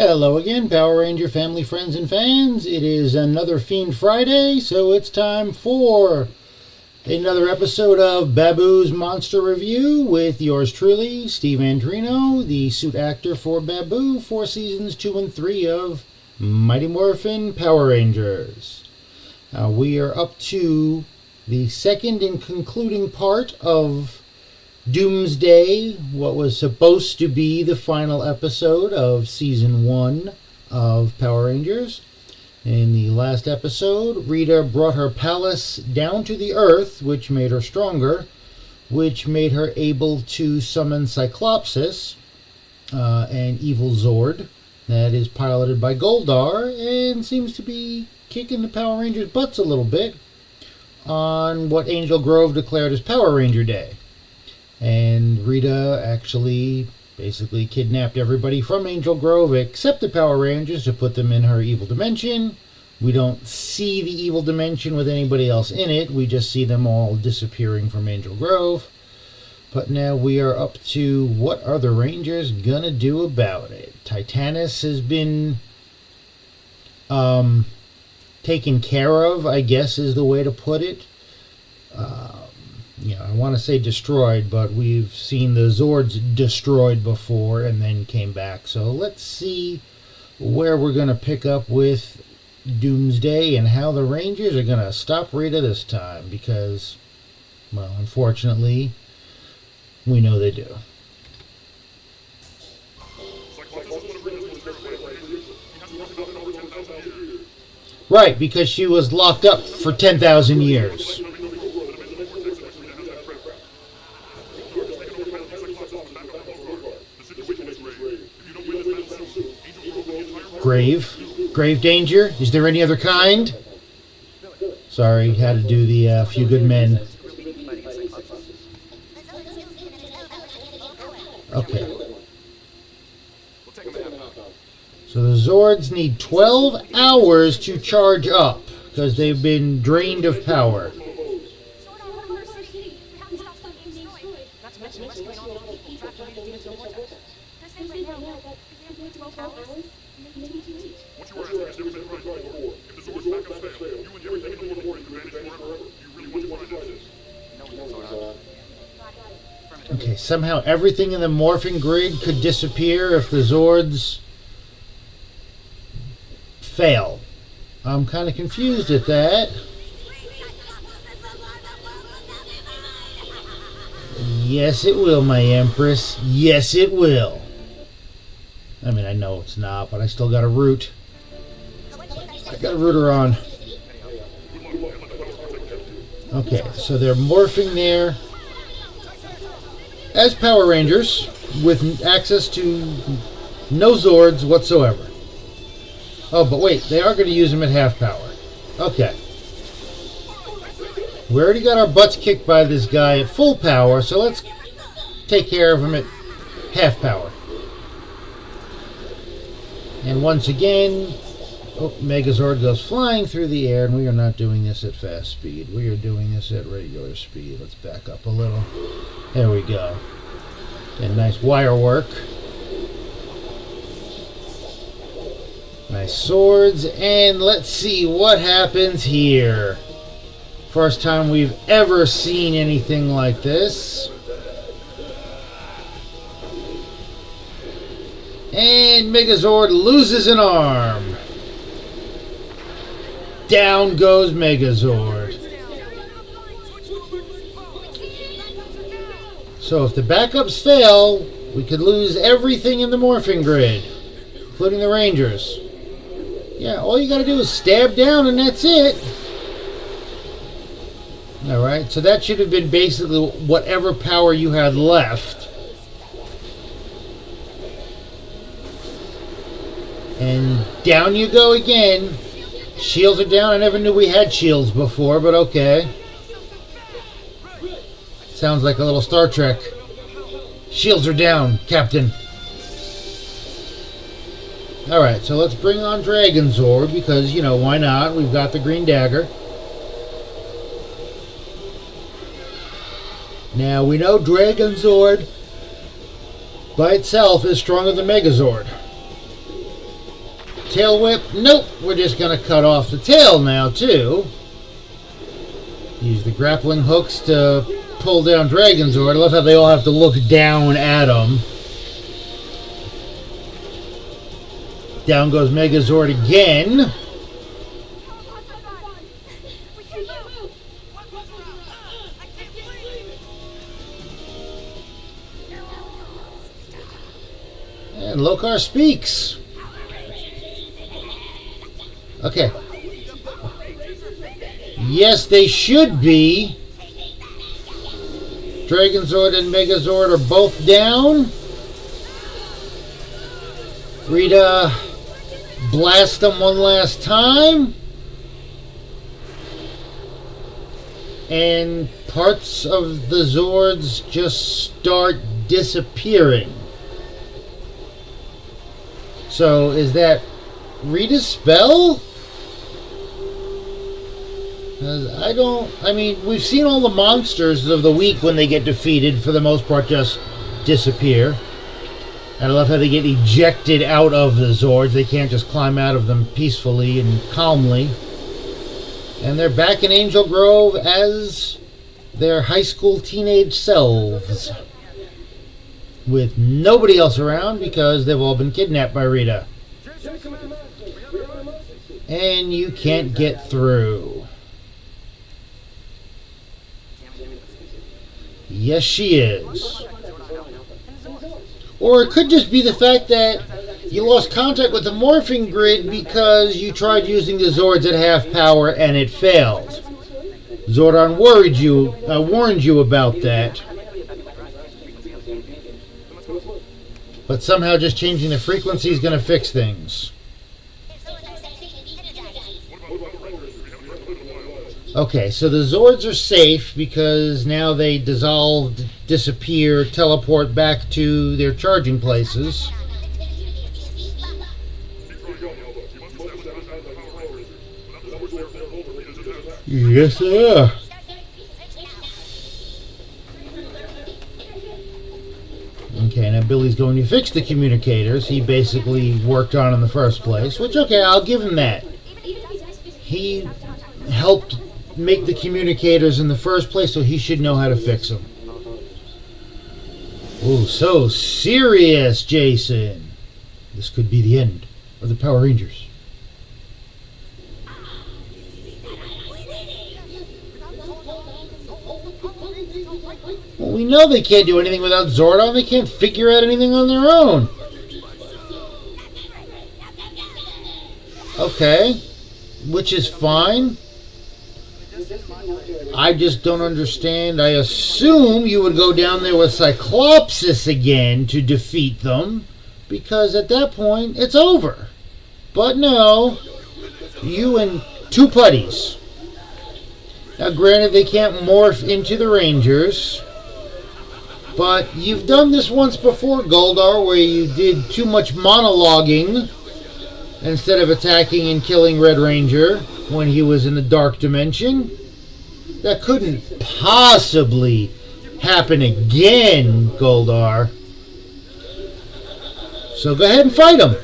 Hello again, Power Ranger family, friends, and fans. It is another Fiend Friday, so it's time for another episode of Baboo's Monster Review with yours truly, Steve Andrino, the suit actor for Baboo for seasons 2 and 3 of Mighty Morphin Power Rangers. We are up to the second and concluding part of Doomsday, what was supposed to be the final episode of Season 1 of Power Rangers. In the last episode, Rita brought her palace down to the earth, which made her stronger, which made her able to summon Cyclopsus, an evil Zord that is piloted by Goldar and seems to be kicking the Power Rangers' butts a little bit on what Angel Grove declared as Power Ranger Day. And Rita actually basically kidnapped everybody from Angel Grove except the Power Rangers to put them in her evil dimension. We don't see the evil dimension with anybody else in it. We just see them all disappearing from Angel Grove. But now we are up to what are the Rangers gonna do about it? Titanus has been taken care of, I guess is the way to put it. I want to say destroyed, but we've seen the Zords destroyed before and then came back. So let's see where we're going to pick up with Doomsday and how the Rangers are going to stop Rita this time. Because, well, unfortunately, we know they do. Right, because she was locked up for 10,000 years. Grave danger? Is there any other kind? Sorry, had to do the Few Good Men. Okay. So the Zords need 12 hours to charge up because they've been drained of power. Okay, somehow everything in the morphing grid could disappear if the Zords fail. I'm kind of confused at that. Yes, it will, my Empress. Yes, it will. I mean, I know it's not, but I still got a root. I got a rooter on. Okay, so they're morphing there as Power Rangers with access to no Zords whatsoever. Oh, but wait, they are going to use them at half power. Okay. We already got our butts kicked by this guy at full power, so let's take care of him at half power. And once again, Megazord goes flying through the air, and we are not doing this at fast speed. We are doing this at regular speed. Let's back up a little. There we go. And nice wire work. Nice swords, and let's see what happens here. First time we've ever seen anything like this. And Megazord loses an arm. Down goes Megazord. So if the backups fail, we could lose everything in the morphing grid, including the Rangers. Yeah, all you gotta do is stab down and that's it. Alright, so that should have been basically whatever power you had left. And down you go again. Shields are down. I never knew we had shields before, but okay. Sounds like a little Star Trek. Shields are down, Captain. Alright, so let's bring on Dragon Zord because, why not? We've got the green dagger. Now, we know Dragon Zord by itself is stronger than Megazord. tail whip. Nope, we're just going to cut off the tail now, too. Use the grappling hooks to pull down Dragonzord. I love how they all have to look down at him. Down goes Megazord again. And Lokar speaks. Okay. Yes, they should be. Dragonzord and Megazord are both down. Rita blast them one last time. And parts of the Zords just start disappearing. So, is that Rita's spell? I mean, we've seen all the monsters of the week when they get defeated, for the most part, just disappear. And I love how they get ejected out of the Zords. They can't just climb out of them peacefully and calmly. And they're back in Angel Grove as their high school teenage selves. With nobody else around because they've all been kidnapped by Rita. And you can't get through. Yes, she is. Or it could just be the fact that you lost contact with the morphing grid because you tried using the Zords at half power and it failed. Zordon warned you about that. But somehow just changing the frequency is going to fix things. Okay, so the Zords are safe because now they dissolve, disappear, teleport back to their charging places. Yes, they are. Okay, now Billy's going to fix the communicators he basically worked on in the first place, which, okay, I'll give him that. He helped make the communicators in the first place, so he should know how to fix them. Oh, so serious, Jason. This could be the end of the Power Rangers. Well, we know they can't do anything without Zordon. They can't figure out anything on their own. Okay, which is fine. I just don't understand. I assume you would go down there with Cyclopsus again to defeat them, because at that point, it's over. But no, you and two putties. Now, granted, they can't morph into the Rangers, but you've done this once before, Goldar, where you did too much monologuing instead of attacking and killing Red Ranger when he was in the Dark Dimension. That couldn't possibly happen again, Goldar. So go ahead and fight him.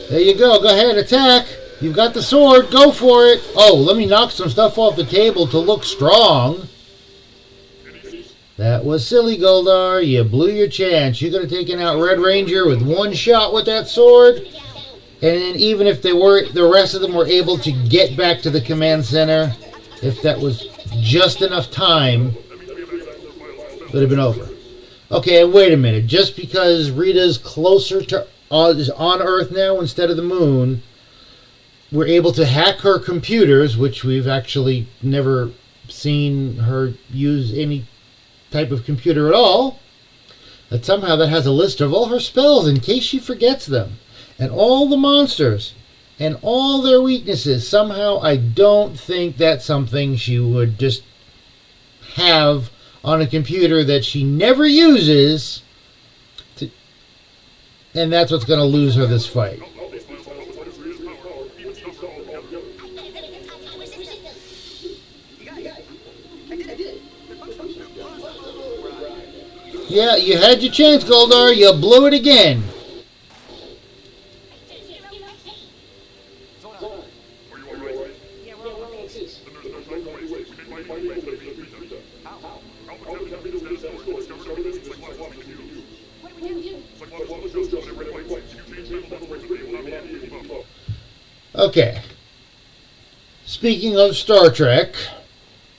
There you go. Go ahead, attack. You've got the sword. Go for it. Oh, let me knock some stuff off the table to look strong. That was silly, Goldar. You blew your chance. You could have taken out Red Ranger with one shot with that sword. And even if the rest of them were able to get back to the command center, if that was just enough time, it would have been over. Okay, wait a minute. Just because Rita's closer to is on Earth now instead of the moon, we're able to hack her computers, which we've actually never seen her use any type of computer at all. That somehow that has a list of all her spells in case she forgets them. And all the monsters and all their weaknesses. Somehow I don't think that's something she would just have on a computer that she never uses. And that's what's going to lose her this fight. Yeah, you had your chance, Goldar. You blew it again. Okay. Speaking of Star Trek,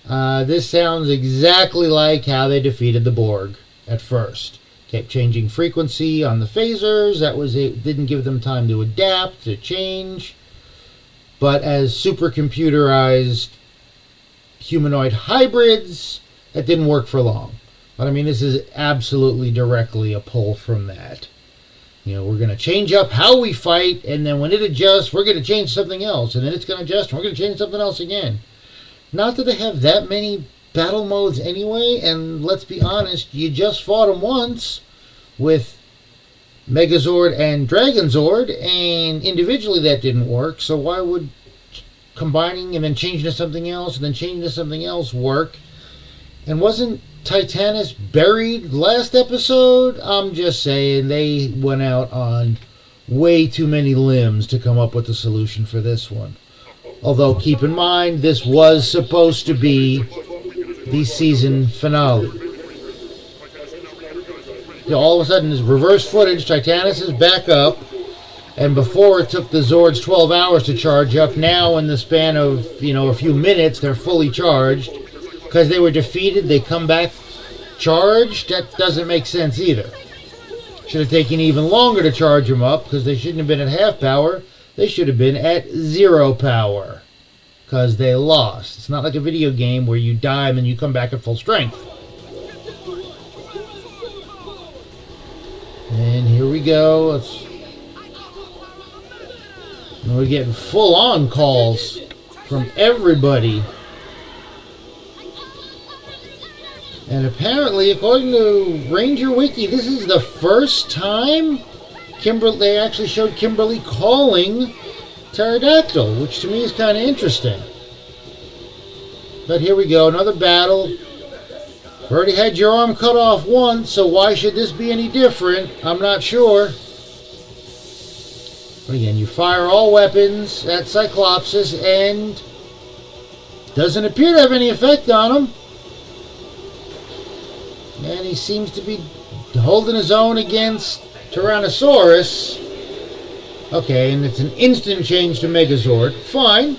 this sounds exactly like how they defeated the Borg at first. Kept changing frequency on the phasers. It didn't give them time to adapt, to change. But as supercomputerized humanoid hybrids, that didn't work for long. But I mean, this is absolutely directly a pull from that. We're going to change up how we fight, and then when it adjusts, we're going to change something else, and then it's going to adjust, and we're going to change something else again. Not that they have that many battle modes anyway, and let's be honest, you just fought them once with Megazord and Dragonzord, and individually that didn't work, so why would combining and then changing to something else and then changing to something else work? And wasn't Titanus buried last episode? I'm just saying, they went out on way too many limbs to come up with a solution for this one. Although, keep in mind, this was supposed to be the season finale. All of a sudden, this reverse footage, Titanus is back up, and before it took the Zords 12 hours to charge up, now in the span of, a few minutes, they're fully charged. Because they were defeated, they come back charged? That doesn't make sense either. Should have taken even longer to charge them up, because they shouldn't have been at half power. They should have been at 0 power. Because they lost. It's not like a video game where you die and then you come back at full strength. And here we go. We're getting full-on calls from everybody. And apparently, according to Ranger Wiki, this is the first time they actually showed Kimberly calling Pterodactyl, which to me is kind of interesting. But here we go, another battle. You've already had your arm cut off once, so why should this be any different? I'm not sure. But again, you fire all weapons at Cyclopsus and doesn't appear to have any effect on him. And he seems to be holding his own against Tyrannosaurus. Okay, and it's an instant change to Megazord. Fine.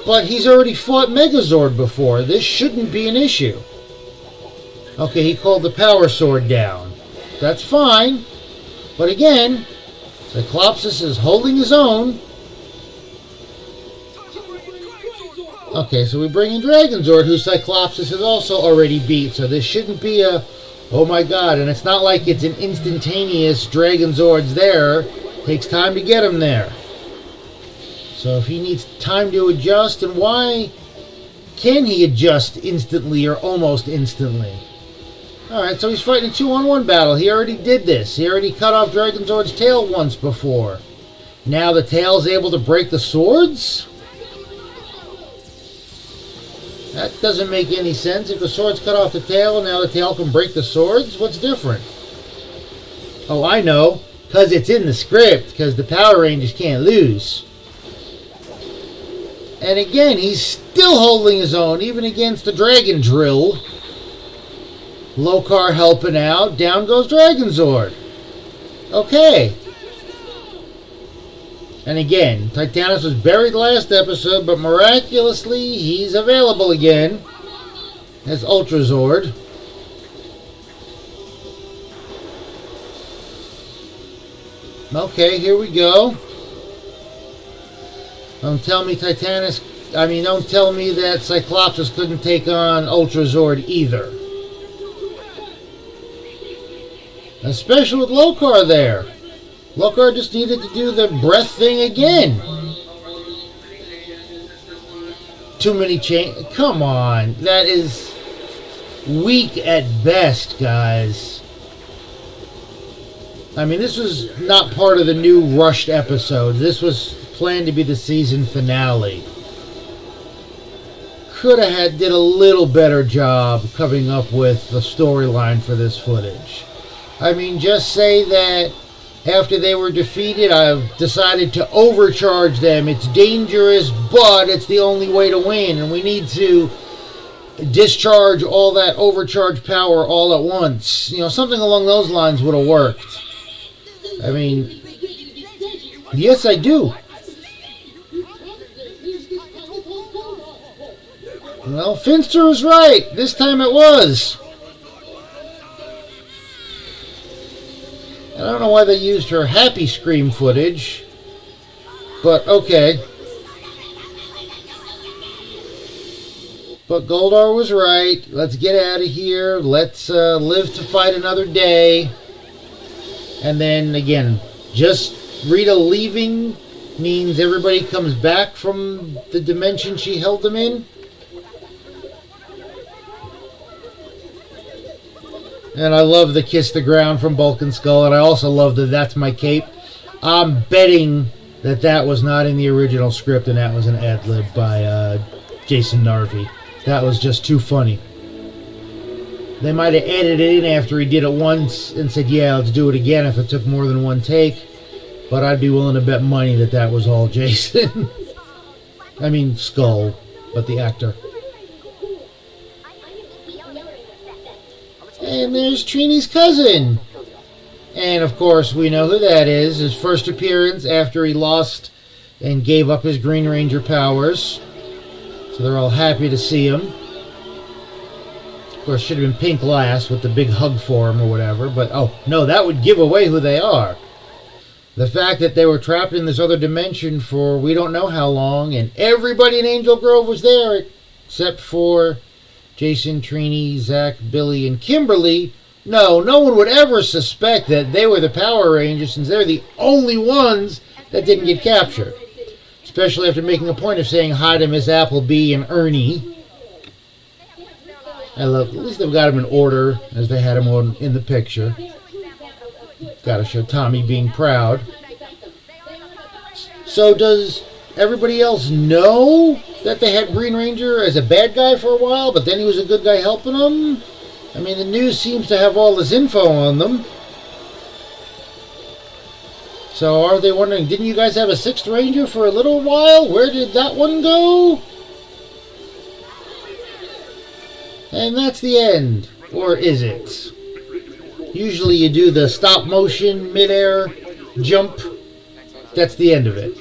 But he's already fought Megazord before. This shouldn't be an issue. Okay, he called the Power Sword down. That's fine. But again, Cyclopsus is holding his own. Okay, so we bring in Dragonzord, who Cyclopsus has also already beat, so this shouldn't be a, oh my god, and it's not like it's an instantaneous Dragonzord's there. It takes time to get him there. So if he needs time to adjust, and why can he adjust instantly or almost instantly? Alright, so he's fighting a 2-on-1 battle. He already did this. He already cut off Dragonzord's tail once before. Now the tail's able to break the swords? That doesn't make any sense. If the sword's cut off the tail, now the tail can break the swords? What's different? Oh, I know. Because it's in the script. Because the Power Rangers can't lose. And again, he's still holding his own, even against the Dragon Drill. Lokar helping out. Down goes Dragonzord. Okay. And again, Titanus was buried last episode, but miraculously, he's available again as Ultrazord. Okay, here we go. Don't tell me don't tell me that Cyclopsus couldn't take on Ultrazord either. Especially with Lokar there. Lokar just needed to do the breath thing again. Too many change. Come on. That is weak at best, guys. I mean, this was not part of the new rushed episode. This was planned to be the season finale. Could have did a little better job coming up with the storyline for this footage. I mean, just say that after they were defeated, I've decided to overcharge them. It's dangerous, but it's the only way to win. And we need to discharge all that overcharged power all at once. You know, something along those lines would have worked. I mean, yes, I do. Well, Finster was right. This time it was. I don't know why they used her happy scream footage, but okay. But Goldar was right. Let's get out of here. Let's live to fight another day. And then again, just Rita leaving means everybody comes back from the dimension she held them in. And I love the kiss the ground from Bulk and Skull, and I also love the that's my cape. I'm betting that was not in the original script, and that was an ad-lib by Jason Narvi. That was just too funny. They might have edited it in after he did it once and said, yeah, let's do it again if it took more than one take. But I'd be willing to bet money that was all Jason. I mean, Skull, but the actor. And there's Trini's cousin. And, of course, we know who that is. His first appearance after he lost and gave up his Green Ranger powers. So they're all happy to see him. Of course, should have been pink last with the big hug for him or whatever. But, oh, no, that would give away who they are. The fact that they were trapped in this other dimension for we don't know how long. And everybody in Angel Grove was there except for Jason, Trini, Zach, Billy, and Kimberly. No one would ever suspect that they were the Power Rangers since they're the only ones that didn't get captured. Especially after making a point of saying hi to Miss Appleby and Ernie. I love, at least they've got them in order as they had them on in the picture. Got to show Tommy being proud. So does everybody else know that they had Green Ranger as a bad guy for a while, but then he was a good guy helping them? I mean, the news seems to have all this info on them. So are they wondering, didn't you guys have a 6th Ranger for a little while? Where did that one go? And that's the end. Or is it? Usually you do the stop motion, midair, jump. That's the end of it.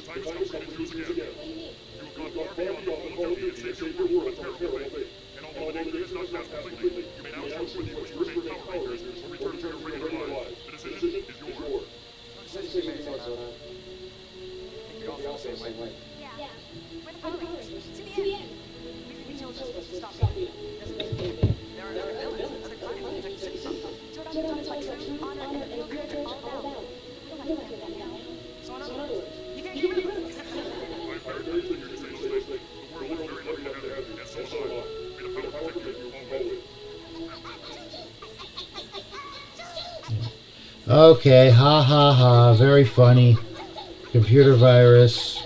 Okay, ha ha ha, very funny. Computer virus.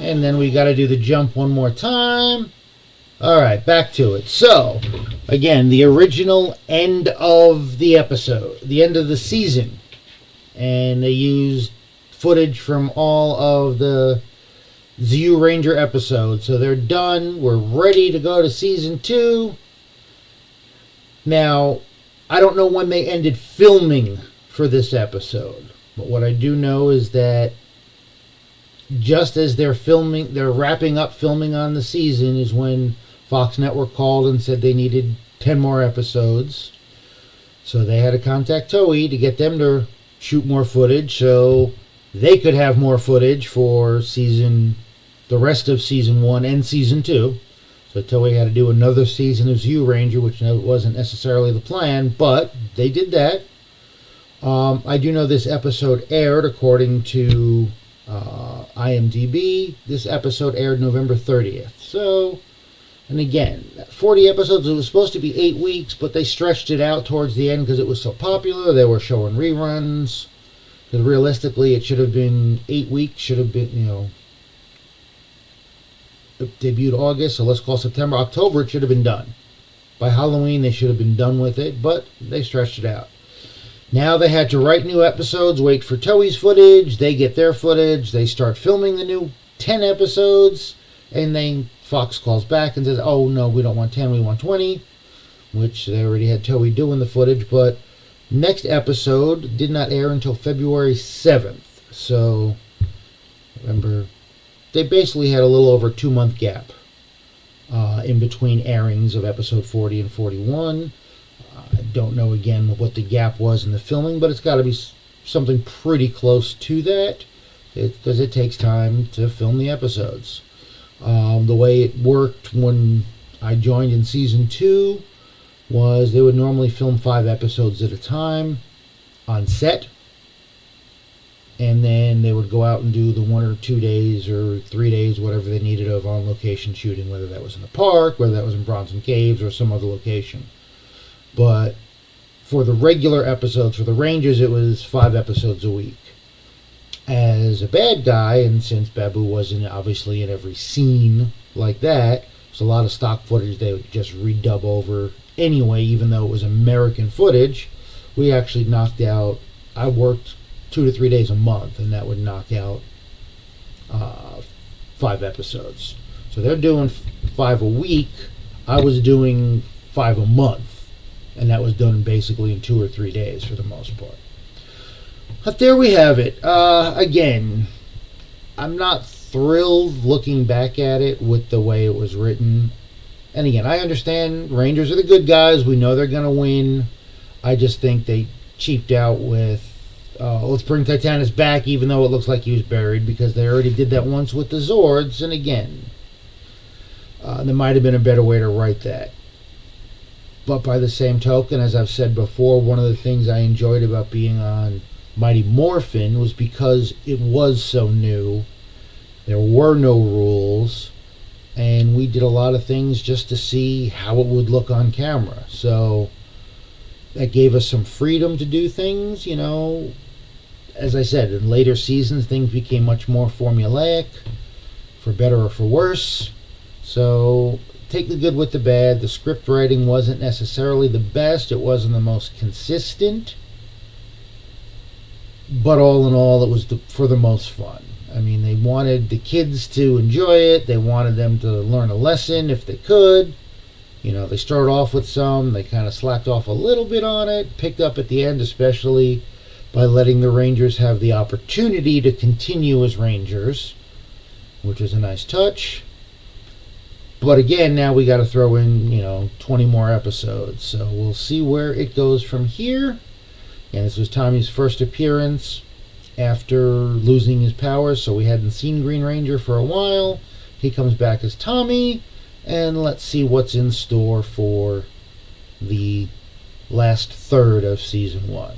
And then we got to do the jump one more time. Alright, back to it. So, again, the original end of the episode, the end of the season. And they used footage from all of the Zyu Ranger episodes. So they're done. We're ready to go to season 2. Now, I don't know when they ended filming for this episode. But what I do know is that just as they're wrapping up filming on the season is when Fox Network called and said they needed 10 more episodes. So they had to contact Toei to get them to shoot more footage so they could have more footage for the rest of season 1 and season 2. So Toei had to do another season of Zyu Ranger, which wasn't necessarily the plan, but they did that. I do know this episode aired according to IMDb. This episode aired November 30th. So, and again, 40 episodes. It was supposed to be 8 weeks, but they stretched it out towards the end because it was so popular. They were showing reruns. Because realistically, it should have been 8 weeks. Should have been, it debuted August, so let's call September. October, it should have been done. By Halloween, they should have been done with it, but they stretched it out. Now they had to write new episodes, wait for Toei's footage, they get their footage, they start filming the new 10 episodes, and then Fox calls back and says, oh no, we don't want 10, we want 20, which they already had Toei doing the footage. But next episode did not air until February 7th. So, remember, they basically had a little over a 2-month gap in between airings of episode 40 and 41. I don't know again what the gap was in the filming, but it's got to be something pretty close to that, because it takes time to film the episodes. The way it worked when I joined in season 2 was they would normally film 5 episodes at a time on set, and then they would go out and do the 1 or 2 days or 3 days, whatever they needed of on-location shooting, whether that was in the park, whether that was in Bronson Caves or some other location. But for the regular episodes, for the Rangers, it was 5 episodes a week. As a bad guy, and since Baboo wasn't obviously in every scene like that, there's a lot of stock footage they would just redub over anyway, even though it was American footage. We actually knocked out, I worked 2 to 3 days a month, and that would knock out 5 episodes. So they're doing 5 a week. I was doing 5 a month, and that was done basically in 2 or 3 days for the most part. But there we have it. Again, I'm not thrilled looking back at it with the way it was written. And again, I understand Rangers are the good guys. We know they're going to win. I just think they cheaped out with let's bring Titanus back, even though it looks like he was buried, because they already did that once with the Zords. And again, there might have been a better way to write that. But by the same token, as I've said before, one of the things I enjoyed about being on Mighty Morphin was because it was so new. There were no rules, and we did a lot of things just to see how it would look on camera. So that gave us some freedom to do things, you know. As I said, in later seasons, things became much more formulaic, for better or for worse. So take the good with the bad. The script writing wasn't necessarily the best. It wasn't the most consistent. But all in all, it was for the most fun. I mean, they wanted the kids to enjoy it. They wanted them to learn a lesson if they could. You know, they started off with some. They kind of slacked off a little bit on it. Picked up at the end, especially by letting the Rangers have the opportunity to continue as Rangers, which is a nice touch. But again, now we got to throw in, 20 more episodes. So we'll see where it goes from here. And this was Tommy's first appearance after losing his powers, so we hadn't seen Green Ranger for a while. He comes back as Tommy, and let's see what's in store for the last third of Season 1.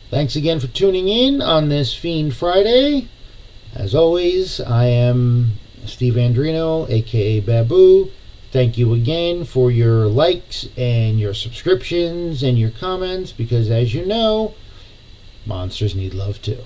Thanks again for tuning in on this Fiend Friday. As always, I am Steve Andrino, aka Baboo. Thank you again for your likes and your subscriptions and your comments, because as you know, monsters need love too.